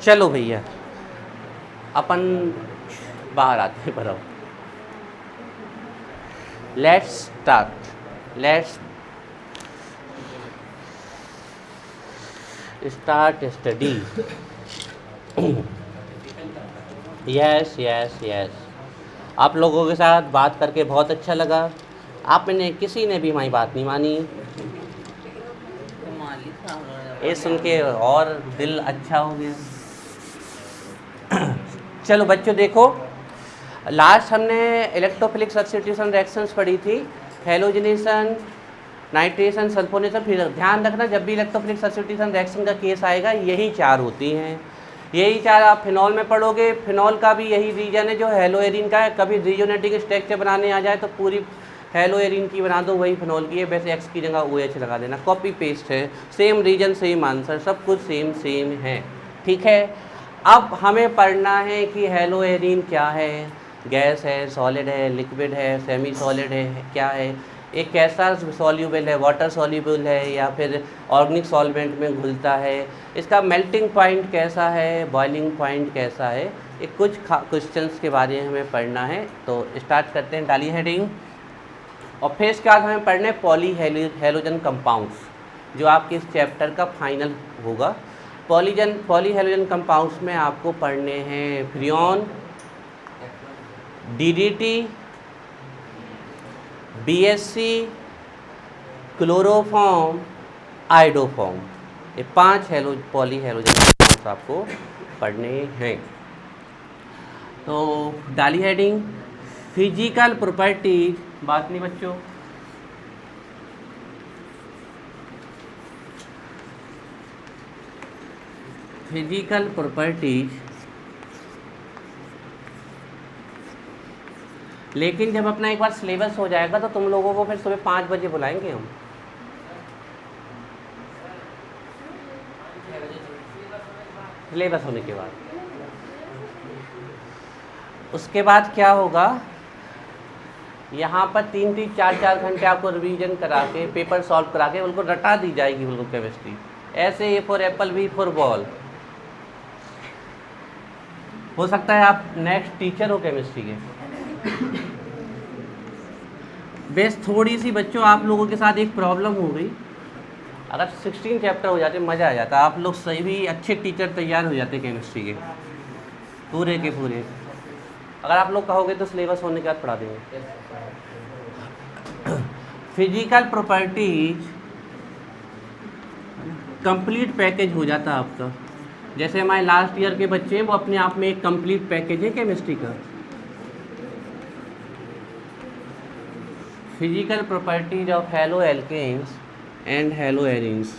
चलो भैया अपन बाहर आते हैं पर। Let's start, let's start study. Yes yes yes, आप लोगों के साथ बात करके बहुत अच्छा लगा। आप में किसी ने भी हमारी बात नहीं मानी, ये सुन के और दिल अच्छा हो गया। चलो बच्चों देखो, लास्ट हमने इलेक्ट्रोफिलिक सब्स्टिट्यूशन रिएक्शंस पढ़ी थी, हैलोजनेशन, नाइट्रेशन, सल्फोनेशन। फिर ध्यान रखना जब भी इलेक्ट्रोफिलिक सब्स्टिट्यूशन रिएक्शन का केस आएगा यही चार होती हैं, यही चार आप फिनॉल में पढ़ोगे। फिनॉल का भी यही रीजन है जो हेलोएरिन का है। कभी रियोनेटिक स्ट्रक्चर बनाने आ जाए तो पूरी हेलोएरिन की बना दो, वही फिनॉल की है, वैसे एक्स की जगह OH लगा देना, कॉपी पेस्ट है, सेम रीजन सेम आंसर, सब कुछ सेम सेम है। ठीक है, अब हमें पढ़ना है कि हेलोएरिन क्या है, गैस है, सॉलिड है, लिक्विड है, सेमी सॉलिड है, क्या है, एक कैसा सॉल्यूबल है, वाटर सॉल्यूबल है या फिर ऑर्गेनिक सॉल्वेंट में घुलता है, इसका मेल्टिंग पॉइंट कैसा है, बॉइलिंग पॉइंट कैसा है, ये कुछ क्वेश्चंस के बारे में हमें पढ़ना है। तो स्टार्ट करते हैं, डाली हेडिंग। और फिर इसके बाद हमें पढ़ने पॉली हेलोजन कंपाउंड्स, जो आपके इस चैप्टर का फाइनल होगा। पॉली हेलोजन कंपाउंड्स में आपको पढ़ने हैं Freon, DDT, BSC, chloroform, iodoform, ये 5 पॉली हेलोजन कंपाउंड्स आपको पढ़ने हैं। तो डाली हेडिंग, फिजिकल प्रॉपर्टीज, बात नहीं बच्चों, फिजिकल प्रॉपर्टीज। लेकिन जब अपना एक बार सिलेबस हो जाएगा तो तुम लोगों को फिर सुबह 5 बजे बुलाएंगे हम। सिलेबस होने के बाद उसके बाद क्या होगा, यहाँ पर 3-3, 4-4 घंटे आपको रिवीजन करा के पेपर सॉल्व करा के उनको रटा दी जाएगी बिल्कुल केमिस्ट्री। ऐसे A for Apple, B for ball. हो सकता है आप नेक्स्ट टीचर हो केमिस्ट्री के। बेस थोड़ी सी बच्चों आप लोगों के साथ एक प्रॉब्लम हो गई, अगर 16 चैप्टर हो जाते मज़ा आ जाता, आप लोग सही भी अच्छे टीचर तैयार हो जाते केमिस्ट्री के पूरे के पूरे। अगर आप लोग कहोगे तो सिलेबस होने के बाद पढ़ा देंगे। फिजिकल प्रॉपर्टीज कंप्लीट पैकेज हो जाता आपका। जैसे हमारे लास्ट ईयर के बच्चे हैं वो अपने आप में एक कंप्लीट पैकेज है केमिस्ट्री का। Physical properties of haloalkanes and haloarenes.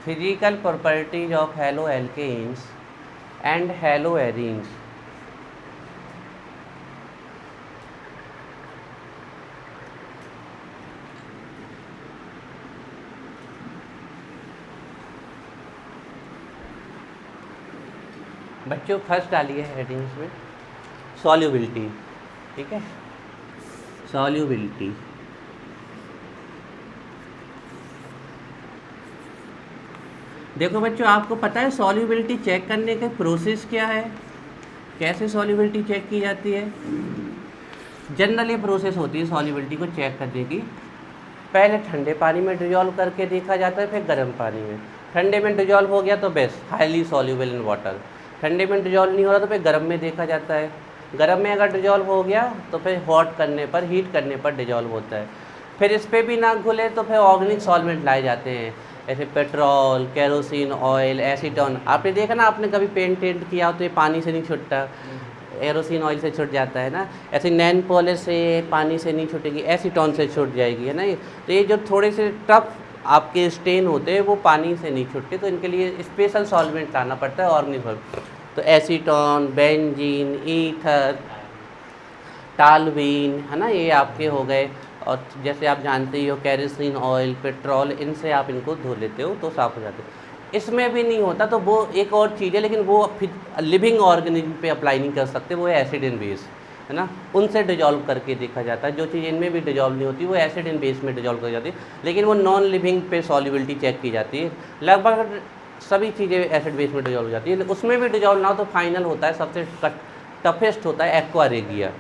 Physical properties of haloalkanes and haloarenes. बच्चों फर्स्ट डालिए हेडिंग्स में सॉल्युबिलिटी। ठीक है, सॉल्युबिलिटी। देखो बच्चों, आपको पता है सॉल्युबिलिटी चेक करने का प्रोसेस क्या है, कैसे सॉल्युबिलिटी चेक की जाती है। जनरली प्रोसेस होती है सॉल्युबिलिटी को चेक करने की, पहले ठंडे पानी में डिजॉल्व करके देखा जाता है, फिर गर्म पानी में। ठंडे में डिजॉल्व हो गया तो best, highly soluble in water. ठंडे में डिजॉल्व नहीं हो रहा तो फिर गर्म में देखा जाता है। गर्म में अगर डिजॉल्व हो गया तो फिर हॉट करने पर, हीट करने पर डिजॉल्व होता है। फिर इस पर भी ना घुले तो फिर ऑर्गेनिक सॉल्वेंट लाए जाते हैं, ऐसे पेट्रोल, केरोसिन ऑयल, एसीटोन। आपने देखा ना, आपने कभी पेंट किया हो तो ये पानी से नहीं छुटता, एरोसिन ऑयल से छुट जाता है ना। ऐसे नैन पॉलिश से पानी से नहीं छुटेगी, एसीटोन से छुट जाएगी, है ना। तो ये जो थोड़े से टफ आपके स्टेन होते हैं वो पानी से नहीं छुटते, तो इनके लिए स्पेशल सॉल्वेंट लाना पड़ता है ऑर्गेनिक। तो एसीटोन, बेंजीन, ईथर, टालवीन, है ना, ये आपके हो गए। और जैसे आप जानते ही हो केरोसिन ऑयल, पेट्रोल, इनसे आप इनको धो लेते हो तो साफ़ हो जाते हैं। इसमें भी नहीं होता तो वो एक और चीज़ है, लेकिन वो फिर लिविंग ऑर्गेनिज्म पे अप्लाई नहीं कर सकते, वो है एसिड एंड बेस। है ना, उनसे डिजॉल्व करके देखा जाता है। जो चीज़ इनमें भी डिजॉल्व नहीं होती वो एसिड इन बेस में डिजॉल्व कर जाती है, लेकिन वो नॉन लिविंग पे सॉल्युबिलिटी चेक की जाती है। लगभग सभी चीज़ें एसिड बेस में डिजॉल्व हो जाती है, उसमें भी डिजॉल्व ना हो तो फाइनल होता है, सबसे टफेस्ट होता है एक्वा रेगिया।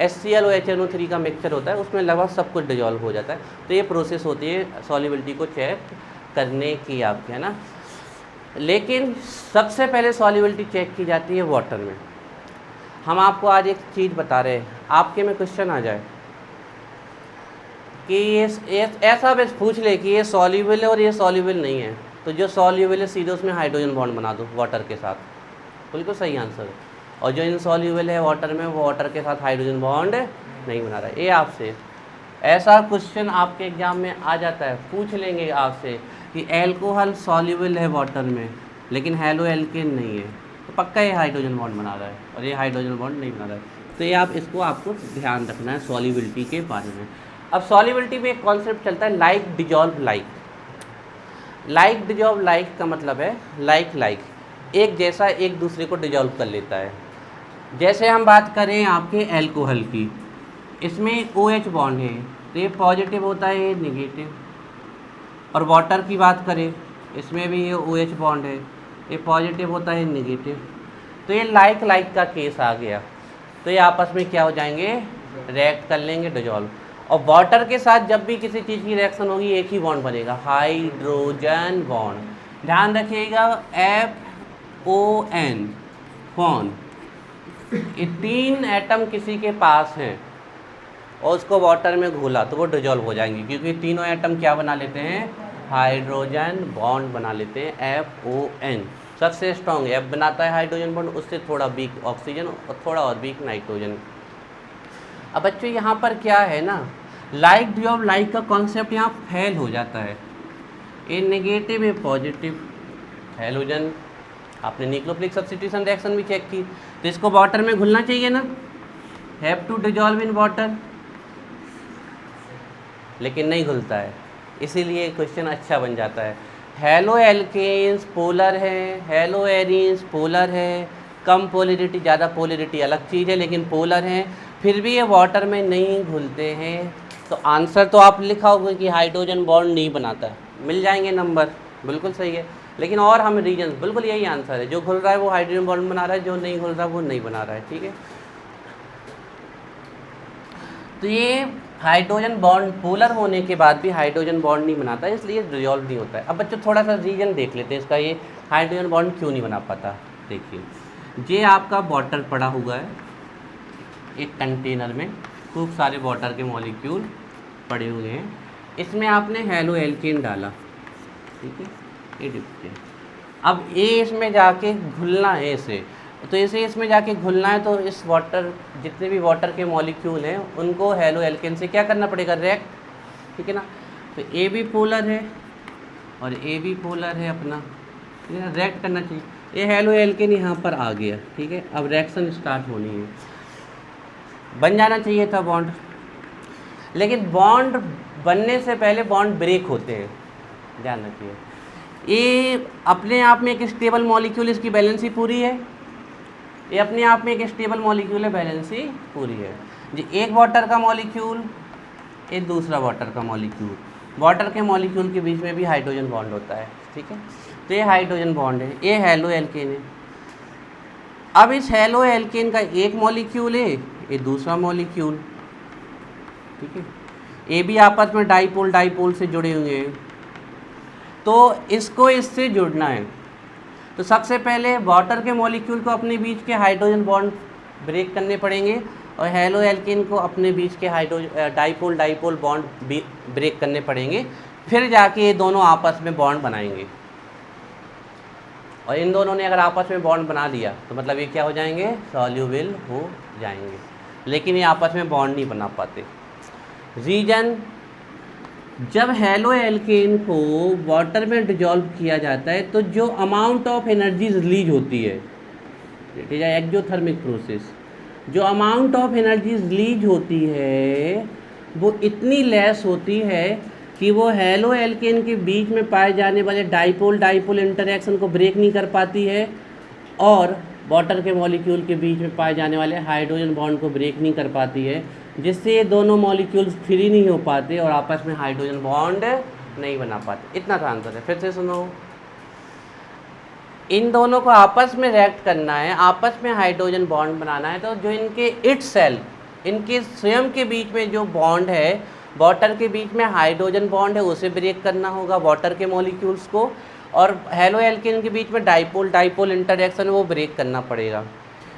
HCl और HNO3 का मिक्सचर होता है, उसमें लगभग सब कुछ डिजॉल्व हो जाता है। तो ये प्रोसेस होती है सॉल्युबिलिटी को चेक करने की आपके, है ना। लेकिन सबसे पहले सॉल्युबिलिटी चेक की जाती है वाटर में। हम आपको आज एक चीज़ बता रहे हैं, आपके में क्वेश्चन आ जाए कि ये ऐसा बस पूछ ले कि ये सॉल्युबल है और ये सॉल्युबल नहीं है, तो जो सॉल्युबल है सीधे उसमें हाइड्रोजन बॉन्ड बना दो वाटर के साथ, बिल्कुल सही आंसर है। और जो इनसॉल्युबल है वाटर में, वो वाटर के साथ हाइड्रोजन बॉन्ड नहीं बना रहा है। ये आपसे ऐसा क्वेश्चन आपके एग्जाम में आ जाता है, पूछ लेंगे आपसे कि एल्कोहल सॉल्युबल है वाटर में लेकिन हैलो एल्केन नहीं है, तो पक्का ये हाइड्रोजन बॉन्ड बना रहा है और ये हाइड्रोजन बॉन्ड नहीं बना रहा है। तो ये आपको ध्यान रखना है सॉल्युबिलिटी के बारे में। अब सॉल्युबिलिटी में एक कॉन्सेप्ट चलता है like dissolve like. Like dissolve like का मतलब है लाइक एक जैसा एक दूसरे को डिजॉल्व कर लेता है। जैसे हम बात करें आपके एल्कोहल की, इसमें OH बॉन्ड है तो ये पॉजिटिव होता है, ये निगेटिव। और वाटर की बात करें, इसमें भी ये OH बॉन्ड है, ये पॉजिटिव होता है, निगेटिव। तो ये लाइक का केस आ गया, तो ये आपस में क्या हो जाएंगे, रिएक्ट कर लेंगे, डिजॉल्व। और वाटर के साथ जब भी किसी चीज़ की रिएक्शन होगी एक ही बॉन्ड बनेगा, हाइड्रोजन बॉन्ड। ध्यान रखिएगा FON फोन, ये 3 एटम किसी के पास हैं और उसको वाटर में घोला तो वो डिजॉल्व हो जाएंगे, क्योंकि तीनों एटम क्या बना लेते हैं, हाइड्रोजन बॉन्ड बना लेते हैं। FON सबसे स्ट्रॉन्ग F बनाता है हाइड्रोजन बॉन्ड, उससे थोड़ा वीक ऑक्सीजन और थोड़ा और वीक नाइट्रोजन। अब बच्चों यहाँ पर क्या है ना, लाइक डिजॉल्व लाइक का कॉन्सेप्ट यहाँ फेल हो जाता है। ये नेगेटिव है पॉजिटिव, हैलोजन आपने न्यूक्लियोफिलिक सब्स्टिट्यूशन रिएक्शन भी चेक की, तो इसको वाटर में घुलना चाहिए ना, have to dissolve in water, लेकिन नहीं घुलता है, इसीलिए क्वेश्चन अच्छा बन जाता है। हैलो एल्केन्स पोलर है, हैलो एरीन्स पोलर है, कम पोलरिटी ज़्यादा पोलरिटी अलग चीज़ है, लेकिन पोलर हैं, फिर भी ये वाटर में नहीं घुलते हैं। तो आंसर तो आप लिखा होगा कि हाइड्रोजन बॉन्ड नहीं बनाता, मिल जाएंगे नंबर, बिल्कुल सही है। लेकिन और हम रीजन, बिल्कुल यही आंसर है, जो घुल रहा है वो हाइड्रोजन बॉन्ड बना रहा है, जो नहीं घुल रहा वो नहीं बना रहा है, ठीक है। तो ये हाइड्रोजन बॉन्ड पोलर होने के बाद भी हाइड्रोजन बॉन्ड नहीं बनाता, इसलिए डिजॉल्व नहीं होता है। अब बच्चों थोड़ा सा रीजन देख लेते हैं इसका, ये हाइड्रोजन बॉन्ड क्यों नहीं बना पाता। देखिए, ये आपका वाटर पड़ा हुआ है एक कंटेनर में, खूब सारे वाटर के मॉलिक्यूल पड़े हुए हैं, इसमें आपने हैलो एल्केन डाला, ठीक है, ये डिप्टे। अब ये इसमें जाके घुलना है इसे, तो इसे इसमें जाके घुलना है, तो इस वाटर, जितने भी वाटर के मॉलिक्यूल हैं उनको हैलो एल्केन से क्या करना पड़ेगा, रिएक्ट, ठीक है ना। तो ए भी पोलर है और ए भी पोलर है अपना, ठीक है, रिएक्ट करना चाहिए। ये हैलो एल्केन यहाँ पर आ गया, ठीक है। अब रिएक्शन स्टार्ट होनी है, बन जाना चाहिए था बॉन्ड, लेकिन बॉन्ड बनने से पहले बॉन्ड ब्रेक होते हैं, ध्यान रखिए। ये अपने आप में एक स्टेबल मॉलिक्यूल, इसकी बैलेंसी पूरी है, ये अपने आप में एक स्टेबल मॉलिक्यूल है, बैलेंसी पूरी है जी। एक वाटर का मॉलिक्यूल, एक दूसरा वाटर का मॉलिक्यूल, वाटर के मॉलिक्यूल के बीच में भी हाइड्रोजन बॉन्ड होता है, ठीक है। तो ये हाइड्रोजन बॉन्ड है, ये हैलो एल्केन है। अब इस हैलो एल्केन का एक मॉलिक्यूल है, ये दूसरा मॉलिक्यूल, ठीक है, ये भी आपस में डाइपोल डाइपोल से जुड़े हुए हैं, तो इसको इससे जुड़ना है। तो सबसे पहले वाटर के मॉलिक्यूल को अपने बीच के हाइड्रोजन बॉन्ड ब्रेक करने पड़ेंगे और हैलो एल्केन को अपने बीच के डाइपोल डाइपोल बॉन्ड ब्रेक करने पड़ेंगे, फिर जाके ये दोनों आपस में बॉन्ड बनाएंगे। और इन दोनों ने अगर आपस में बॉन्ड बना लिया तो मतलब ये क्या हो जाएंगे, सॉल्युबल हो जाएंगे, लेकिन ये आपस में बॉन्ड नहीं बना पाते। रीजन, जब हैलो एल्केन को वाटर में डिजॉल्व किया जाता है तो जो अमाउंट ऑफ एनर्जी रिलीज होती है, इट इज एक्सोथर्मिक प्रोसेस, जो अमाउंट ऑफ एनर्जी रिलीज होती है वो इतनी लेस होती है कि वो हैलो एल्केन के बीच में पाए जाने वाले डाइपोल डाइपोल इंटरेक्शन को ब्रेक नहीं कर पाती है, और वाटर के मॉलिक्यूल के बीच में पाए जाने वाले हाइड्रोजन बॉन्ड को ब्रेक नहीं कर पाती है, जिससे ये दोनों मॉलिक्यूल्स फ्री नहीं हो पाते और आपस में हाइड्रोजन बॉन्ड नहीं बना पाते। इतना सा आंसर है। फिर से सुनो, इन दोनों को आपस में रिएक्ट करना है, आपस में हाइड्रोजन बॉन्ड बनाना है, तो जो इनके इटसेल्फ, इनके स्वयं के बीच में जो बॉन्ड है, वाटर के बीच में हाइड्रोजन बॉन्ड है, उसे ब्रेक करना होगा वाटर के मॉलिक्यूल्स को, और हेलो एल्केन के बीच में डाइपोल डाइपोल इंटरेक्शन वो ब्रेक करना पड़ेगा।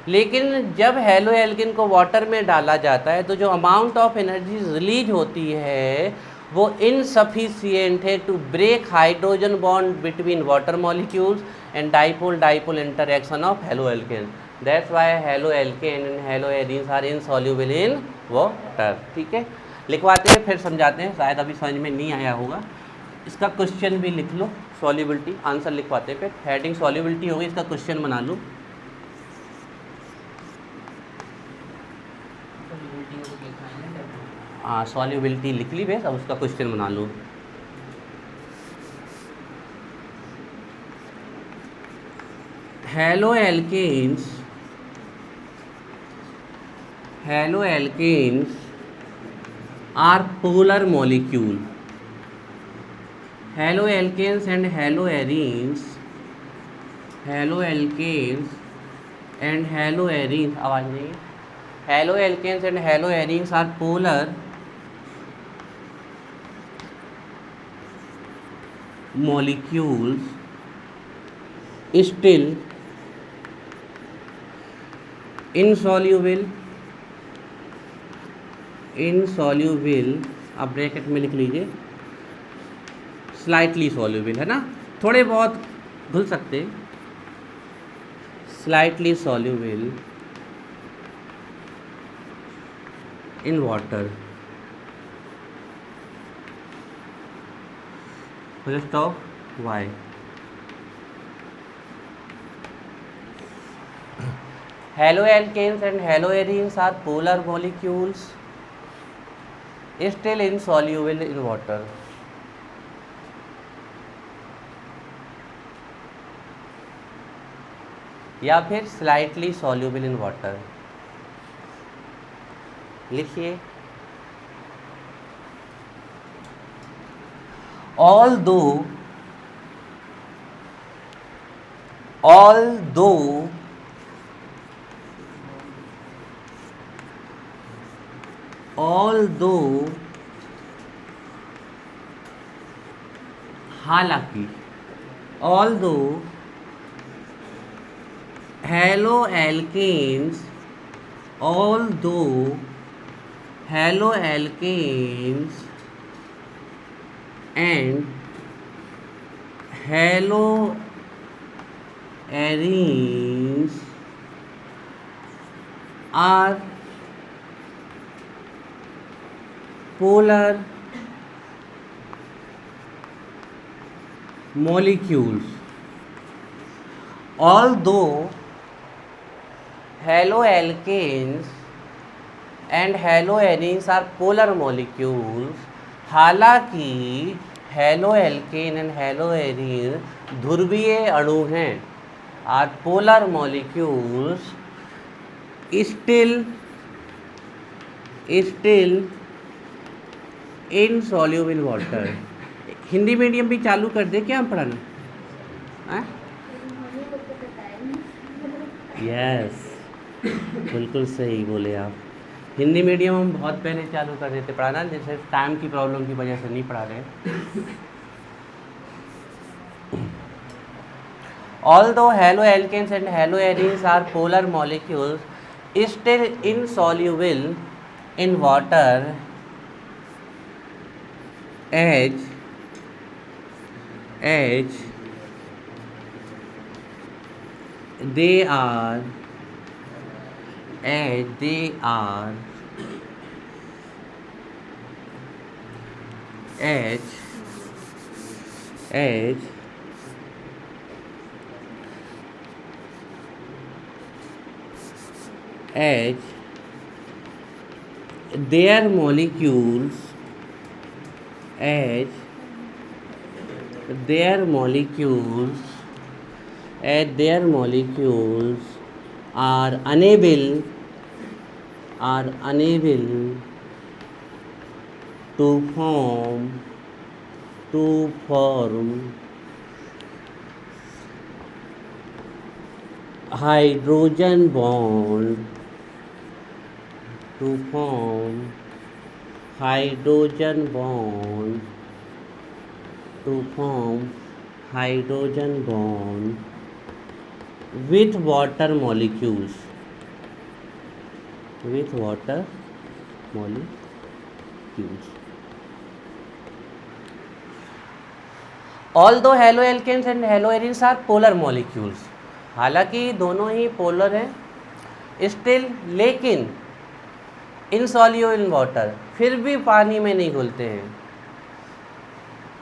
लेकिन जब हेलो एल्केन को वाटर में डाला जाता है तो जो अमाउंट ऑफ एनर्जी रिलीज होती है वो इनसफिशिएंट है to break hydrogen bond between water molecules and dipole dipole interaction of haloalkane. That's why haloalkane and haloarenes are insoluble in water. ठीक है, लिखवाते हैं फिर समझाते हैं, शायद अभी समझ में नहीं आया होगा। इसका क्वेश्चन भी लिख लो, सॉल्युबिलिटी आंसर लिखवाते हैं, फिर हेडिंग सॉल्युबिलिटी होगी, इसका क्वेश्चन बना लो। हाँ, सॉल्युबिलिटी लिख ली बेस, अब उसका क्वेश्चन बना लो। Haloalkanes are polar molecule. Haloalkanes and haloarenes, haloalkanes and haloarenes, आवाज़ नहीं, haloalkanes and haloarenes are polar molecules still insoluble, आप ब्रैकेट में लिख लीजिए, स्लाइटली सॉल्युबल है ना, थोड़े बहुत घुल सकते, slightly soluble in water. Rest of y. Haloalkanes and haloarenes are polar molecules still insoluble in water. या फिर slightly soluble in water। लिखिए, although हालांकि haloalkanes and haloarenes are polar molecules. Although haloalkanes and haloarenes are polar molecules, हालांकि haloalkane and haloarene ध्रुवीय अणु हैं, are polar molecules still insoluble water. Hindi medium भी चालू कर दे क्या हम पढ़ाना? यस, बिल्कुल सही बोले आप। हिंदी मीडियम हम बहुत पहले चालू कर देते पढ़ाना, जैसे टाइम की प्रॉब्लम की वजह से नहीं पढ़ा रहे। Although haloalkanes and haloarenes are polar molecules still insoluble in water as they are their molecules are unable to form hydrogen bond with water molecules. Although haloalkanes and haloarenes are polar molecules, हालांकि दोनों ही polar हैं, still लेकिन insoluble in water, फिर भी पानी में नहीं घुलते हैं।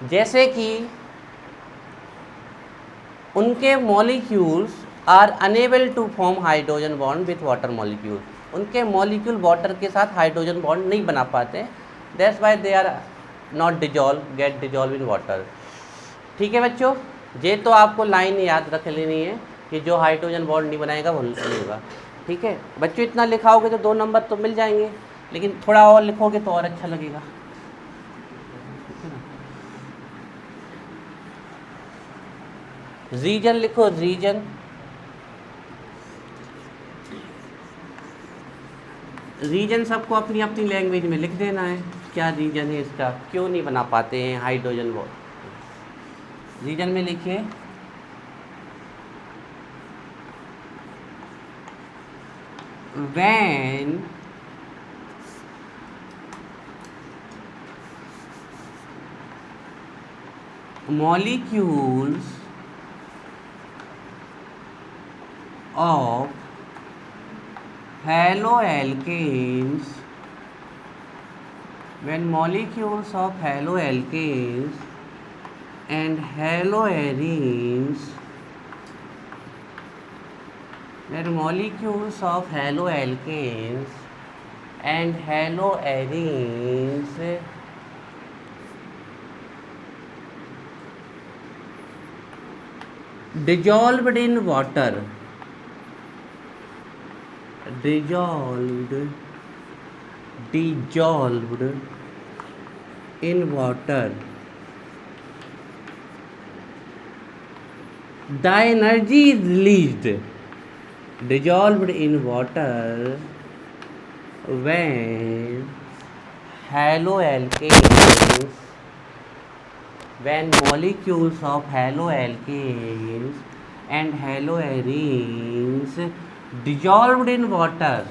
जैसे कि उनके molecules are unable to form hydrogen bond with water molecule, उनके मॉलिक्यूल वाटर के साथ हाइड्रोजन बॉन्ड नहीं बना पाते, that's why they are not get dissolve in water. ठीक है बच्चों, ये तो आपको लाइन याद रख लेनी है कि जो हाइड्रोजन बॉन्ड नहीं बनाएगा वो नहीं होगा। ठीक है बच्चों, इतना लिखाओगे तो 2 नंबर तो मिल जाएंगे, लेकिन थोड़ा और लिखोगे तो और अच्छा लगेगा। रीजन लिखो, रीजन सबको अपनी अपनी लैंग्वेज में लिख देना है, क्या रीजन है इसका, क्यों नहीं बना पाते हैं हाइड्रोजन बॉन्ड। रीजन में लिखिए when molecules of haloalkanes and haloarenes dissolved in water, the energy is released, dissolved in water when molecules of haloalkanes and haloarenes dissolved in water,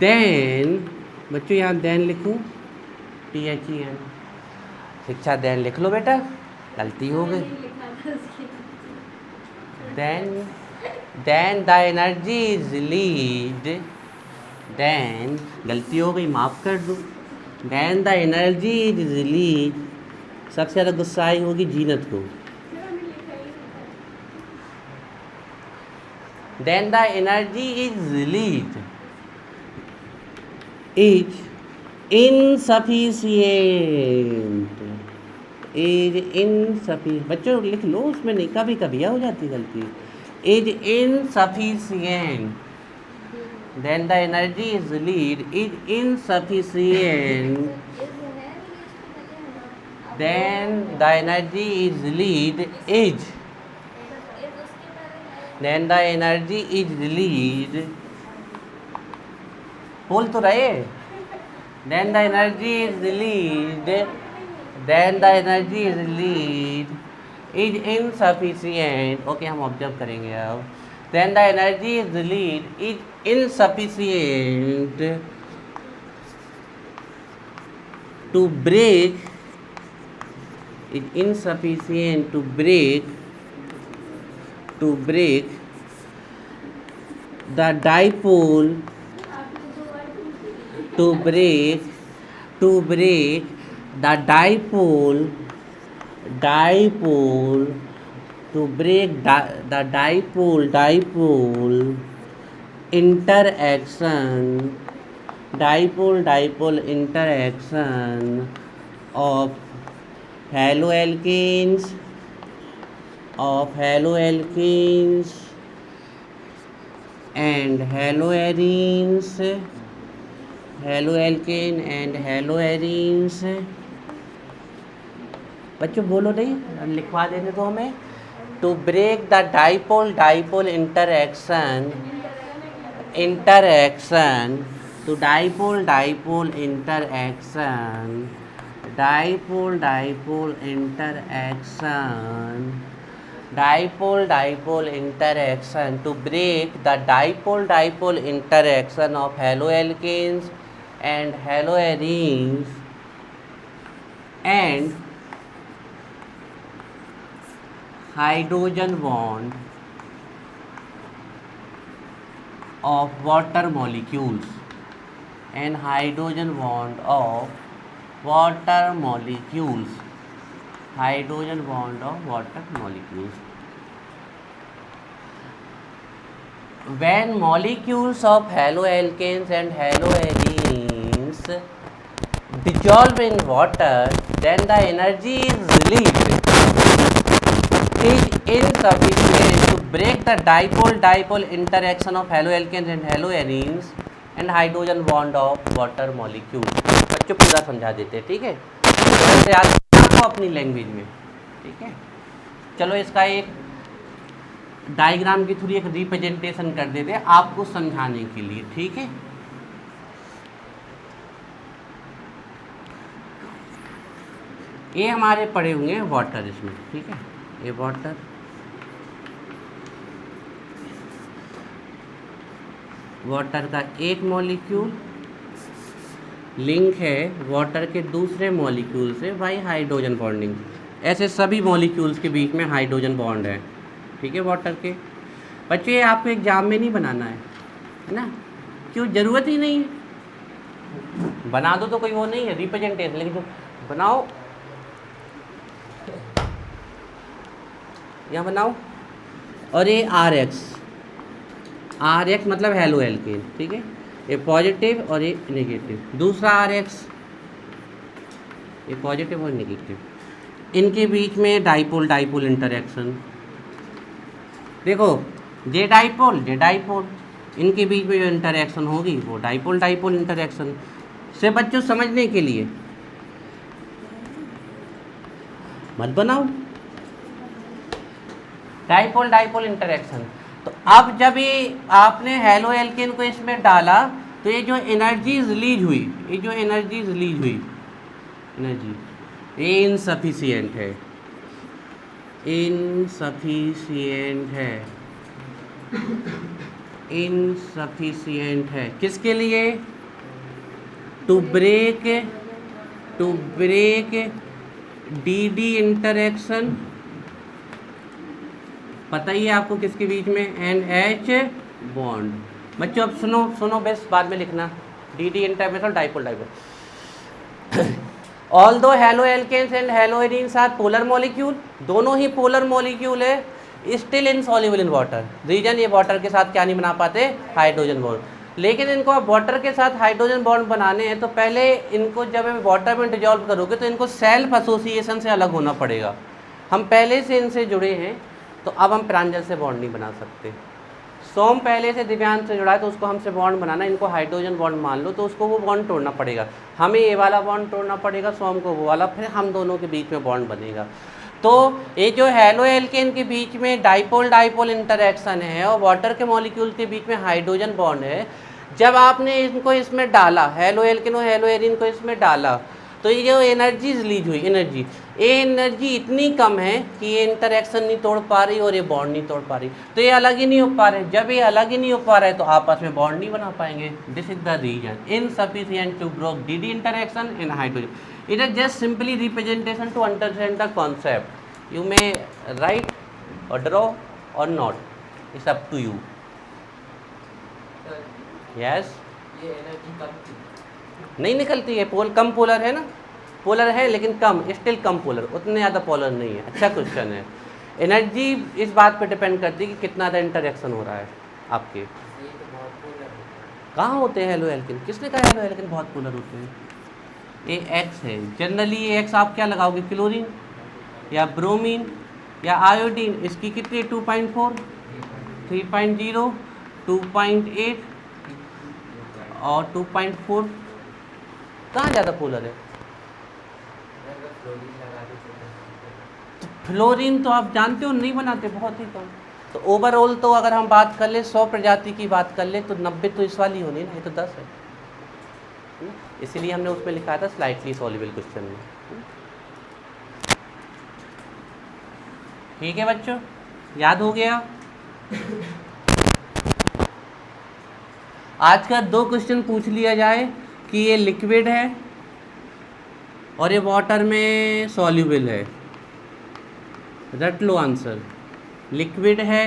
then बच्चों यहाँ then लिखूँ, THEN, शिक्षा then लिख लो बेटा, गलती हो गई। then the energy is released, then गलती हो गई, माफ़ कर दो। then the energy is released, सबसे ज़्यादा गुस्सा आई होगी जीनत को। then the energy is released is insufficient, बच्चों लिख लो, उसमें नहीं, कभी कभी हो जाती गलती। is insufficient, then the energy is released is insufficient, then the energy is released is, then the energy is released, बोल तो रहे, then the energy is released is insufficient, okay हम ऑब्जर्व करेंगे अब। then the energy is released is insufficient to break the dipole, to break the dipole interaction of haloalkanes of haloalkanes and haloarenes, haloalkane and haloarenes, बच्चों बोलो नहीं, लिखवा देने दो हमें। To break the dipole dipole interaction, to dipole dipole interaction, dipole dipole interaction, dipole dipole interaction, to break the dipole dipole interaction of haloalkanes and haloarenes and hydrogen bond of water molecules, and hydrogen bond of water molecules, hydrogen bond of water molecules. When molecules of haloalkanes and haloarenes dissolve in water, then the energy is released is insufficient to break the dipole-dipole interaction of haloalkanes and haloarenes and hydrogen bond of water molecules. बच्चों पूरा समझा देते हैं, ठीक है, वैसे याद रखो अपनी लैंग्वेज में, ठीक है। चलो इसका एक डायग्राम के थ्रू एक रिप्रेजेंटेशन कर देते हैं आपको समझाने के लिए, ठीक है। ये हमारे पड़े हुए हैं वाटर इसमें, ठीक है, ये वाटर, वाटर का एक मॉलिक्यूल लिंक है वाटर के दूसरे मॉलिक्यूल से बाय हाइड्रोजन बॉन्डिंग। ऐसे सभी मॉलिक्यूल्स के बीच में हाइड्रोजन बॉन्ड है, ठीक है, वाटर के। बच्चों ये आपको एग्जाम में नहीं बनाना है ना, क्यों, ज़रूरत ही नहीं है, बना दो तो कोई वो नहीं है रिप्रेजेंटेशन, लेकिन जो बनाओ यहाँ बनाओ। और ये आर एक्स मतलब हेलोएल्केन, ठीक है, ये पॉजिटिव और ये नेगेटिव, दूसरा आर एक्स, ये पॉजिटिव और नेगेटिव, इनके बीच में डाइपोल डाइपोल इंटरेक्शन। देखो जे डाइपोल इनके बीच में जो इंटरेक्शन होगी वो डाइपोल डाइपोल इंटरेक्शन से। बच्चों समझने के लिए मत बनाओ डाइपोल डाइपोल इंटरेक्शन। तो अब जब ये आपने हेलोएल्केन को इसमें डाला तो ये जो एनर्जी रिलीज हुई, एनर्जी ये इनसफिशिएंट है, किसके लिए, टू ब्रेक डी इंटरेक्शन, पता ही है आपको किसके बीच में, एंड एच बॉन्ड। बच्चों अब सुनो बेस, बाद में लिखना, the intermolecular dipole although haloalkanes and haloarenes are polar molecule, दोनों ही पोलर मॉलिक्यूल है, still insoluble in water. Reason ये वाटर के साथ क्या नहीं बना पाते, हाइड्रोजन बॉन्ड। लेकिन इनको आप वाटर के साथ हाइड्रोजन बॉन्ड बनाने हैं तो पहले इनको जब वाटर में डिजॉल्व करोगे तो इनको सेल्फ एसोसिएशन से अलग होना पड़ेगा। हम पहले से इनसे जुड़े हैं तो अब हम प्रांजल से बॉन्ड नहीं बना सकते। सोम पहले से दिव्यांश से जुड़ा है तो उसको हमसे बॉन्ड बनाना, इनको हाइड्रोजन बॉन्ड मान लो तो उसको वो बॉन्ड तोड़ना पड़ेगा, हमें ये वाला बॉन्ड तोड़ना पड़ेगा, सोम को वो वाला, फिर हम दोनों के बीच में बॉन्ड बनेगा। तो ये जो हेलोएल्केन के बीच में डाइपोल डाइपोल इंटरेक्शन है और वाटर के मॉलिक्यूल के बीच में हाइड्रोजन बॉन्ड है, जब आपने इनको इसमें डाला, हेलोएल्केन और हेलोएरीन को इसमें डाला, तो ये जो एनर्जी रिलीज हुई, ये एनर्जी इतनी कम है कि ये इंटरेक्शन नहीं तोड़ पा रही और ये बॉन्ड नहीं तोड़ पा रही, तो ये अलग ही नहीं हो पा रहे। जब ये अलग ही नहीं हो पा रहे तो आपस में बॉन्ड नहीं बना पाएंगे। This is the reason insufficient to break the interaction in hydrogen. It is just simply representation to understand the concept. You may write or draw or not, it's up to you. Yes, ये energy कम नहीं निकलती है, कम polar है ना, polar है लेकिन कम, still come polar, उतने ज़्यादा पोलर नहीं है। अच्छा क्वेश्चन है। एनर्जी इस बात पे डिपेंड करती है कि कितना ज़्यादा इंटरेक्शन हो रहा है आपके। कहाँ होते हैं हेलोएल्केन, किसने कहा हेलोएल्केन बहुत पोलर होते हैं? ये एक्स है, जनरली ये एक्स आप क्या लगाओगे, क्लोरीन या ब्रोमीन या आयोडीन, इसकी कितनी 2.4, 3.0, 2.8 और 2.4। कहाँ ज़्यादा पोलर है? तो फ्लोरीन तो आप जानते हो नहीं बनाते, बहुत ही कम। तो ओवरऑल तो अगर हम बात कर ले 100 प्रजाति की बात कर ले तो 90 तो इस वाली होनी ना, ये तो 10 है। इसीलिए हमने उसमें लिखा था स्लाइटली सॉल्युबल क्वेश्चन में। ठीक है बच्चों, याद हो गया? आज का 2 क्वेश्चन पूछ लिया जाए कि ये लिक्विड है और ये वाटर में सॉल्युबल है, रट लो आंसर। लिक्विड है,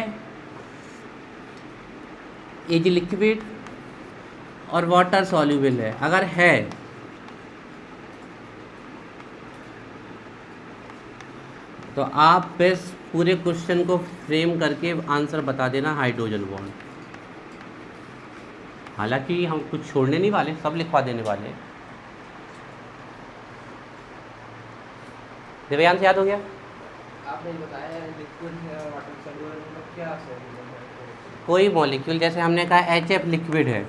ये जो लिक्विड और वाटर सॉल्युबल है, अगर है तो आप बस पूरे क्वेश्चन को फ्रेम करके आंसर बता देना हाइड्रोजन बॉन्ड। हालांकि हम कुछ छोड़ने नहीं वाले, सब लिखवा देने वाले हैं। दिव्यांश याद हो गया? आपने बताया लिक्विड है वाटर सॉल्युबल, मतलब क्या सॉल्युबल है? कोई मॉलिक्यूल, जैसे हमने कहा HF लिक्विड है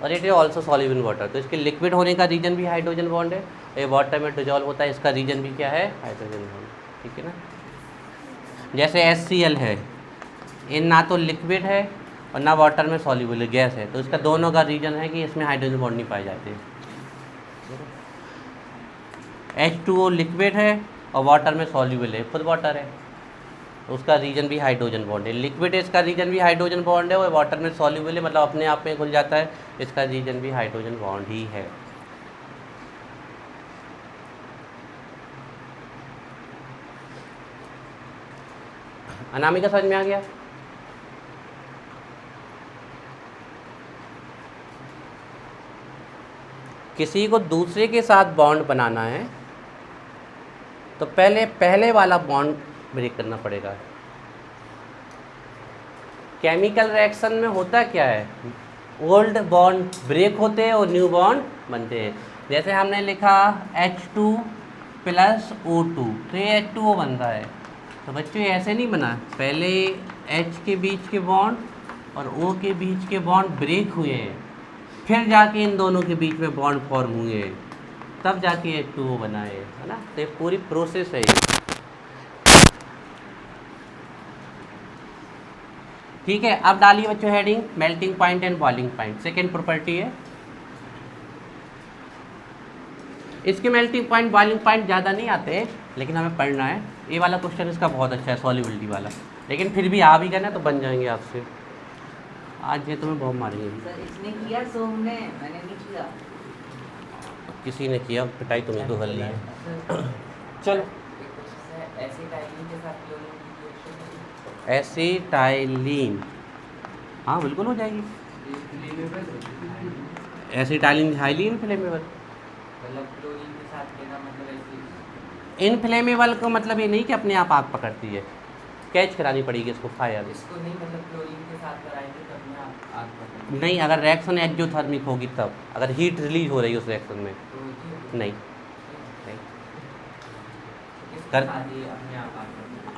और it is also soluble in water, तो इसके लिक्विड होने का रीजन भी हाइड्रोजन बॉन्ड है। ये वाटर में डिजॉल्व होता है, इसका रीजन भी क्या है? Hydrogen bond. ठीक है ना? जैसे HCl है, ये ना तो लिक्विड है और ना वाटर में सॉल्युबल है, गैस है, तो इसका दोनों का रीजन है कि इसमें हाइड्रोजन बॉन्ड नहीं पाए जाते। H2O लिक्विड है और वाटर में सॉल्युबल है, खुद वाटर है, तो उसका रीजन भी हाइड्रोजन बॉन्ड है। लिक्विड है, इसका रीजन भी हाइड्रोजन बॉन्ड है, और वाटर में सॉल्युबल है, मतलब अपने आप में घुल जाता है, इसका रीजन भी हाइड्रोजन बॉन्ड ही है। अनामिका समझ में आ गया? किसी को दूसरे के साथ बॉन्ड बनाना है तो पहले वाला बॉन्ड ब्रेक करना पड़ेगा। केमिकल रिएक्शन में होता क्या है? ओल्ड बॉन्ड ब्रेक होते हैं और न्यू बॉन्ड बनते हैं। जैसे हमने लिखा H2 + O2, तो ये H2O बन रहा है। तो बच्चों ये ऐसे नहीं बना, पहले H के बीच के बॉन्ड और O के बीच के बॉन्ड ब्रेक हुए हैं, फिर जाके इन दोनों के बीच में बॉन्ड फॉर्म हुए हैं, तब जाके H2O बना है ना? तो ये पूरी प्रोसेस है ये। ठीक है, अब डालिए बच्चों heading melting point and boiling point. Second property है इसके। मेल्टिंग पॉइंट बॉइलिंग पॉइंट ज़्यादा नहीं आते, लेकिन हमें पढ़ना है। ये वाला क्वेश्चन इसका बहुत अच्छा है, सॉल्युबिलिटी वाला, लेकिन फिर भी आ भी गया ना तो बन जाएंगे आपसे। आज ये तुम्हें बहुत मारेंगे। सर इसने किया, सोम ने, मैंने नहीं किया। किसी ने किया, पिटाई तुम्हें तो कर ली है। चलो, एसिटाइलिन, हाँ बिल्कुल हो जाएगी। Acetylene highly inflammable. इनफ्लेमेबल का मतलब ये नहीं कि अपने आप आग पकड़ती है, कैच करानी पड़ेगी इसको फायर। इसको नहीं, मतलब क्लोरीन के साथ कराएंगे तो अपने आप आग पकड़ेगी। नहीं, अगर रिएक्शन एक्जोथर्मिक होगी तब, अगर हीट रिलीज हो रही है उस रिएक्शन में तो नहीं। कर अपने आप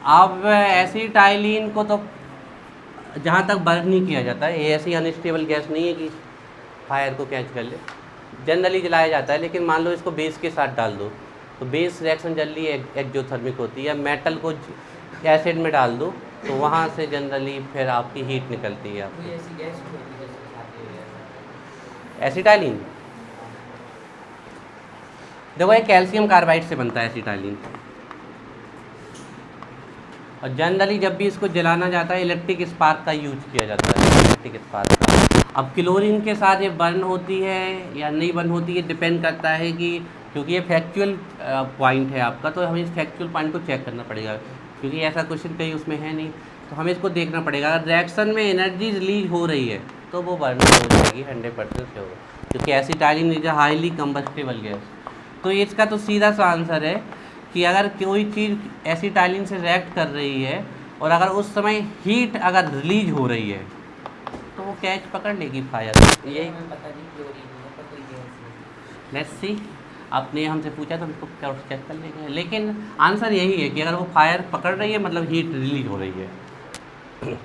अब एसिटाइलिन को तो जहाँ तक बर्न नहीं किया जाता है, ये ऐसी अनस्टेबल गैस नहीं है कि फायर को कैच कर ले। जनरली जलाया जाता है, लेकिन मान लो इसको बेस के साथ डाल दो तो बेस रिएक्शन जनरली एक्जोथर्मिक होती है। मेटल को एसिड में डाल दो तो वहाँ से जनरली फिर आपकी हीट निकलती है। कोई ऐसी गैस होती है जिसके साथ ये एसिटाइलिन, देखो ये कैल्शियम कार्बाइड से बनता है एसिटाइलिन, और जनरली जब भी इसको जलाना जाता है इलेक्ट्रिक स्पार्क का यूज किया जाता है, इलेक्ट्रिक स्पार्क का। अब क्लोरीन के साथ ये बर्न होती है या नहीं बर्न होती है, डिपेंड करता है कि, क्योंकि ये फैक्चुअल पॉइंट है आपका, तो हमें इस फैक्चुअल पॉइंट को चेक करना पड़ेगा, क्योंकि ऐसा क्वेश्चन कहीं उसमें है नहीं, तो हमें इसको देखना पड़ेगा। अगर रिएक्शन में एनर्जी रिलीज हो रही है तो वो बर्न हो जाएगी 100% से होगा, क्योंकि acetylene is a highly combustible gas. तो इसका तो सीधा सा आंसर है कि अगर कोई चीज़ एसिटाइलिन से रिएक्ट कर रही है और अगर उस समय हीट अगर रिलीज हो रही है तो वो कैच पकड़ लेगी फायर। यही हमें पता नहीं क्लोरीन है, पर कोई गैस है। Let's see. आपने हमसे पूछा तो उसको क्रॉस चेक कर लेंगे, लेकिन आंसर यही है कि अगर वो फायर पकड़ रही है मतलब हीट रिलीज हो रही है।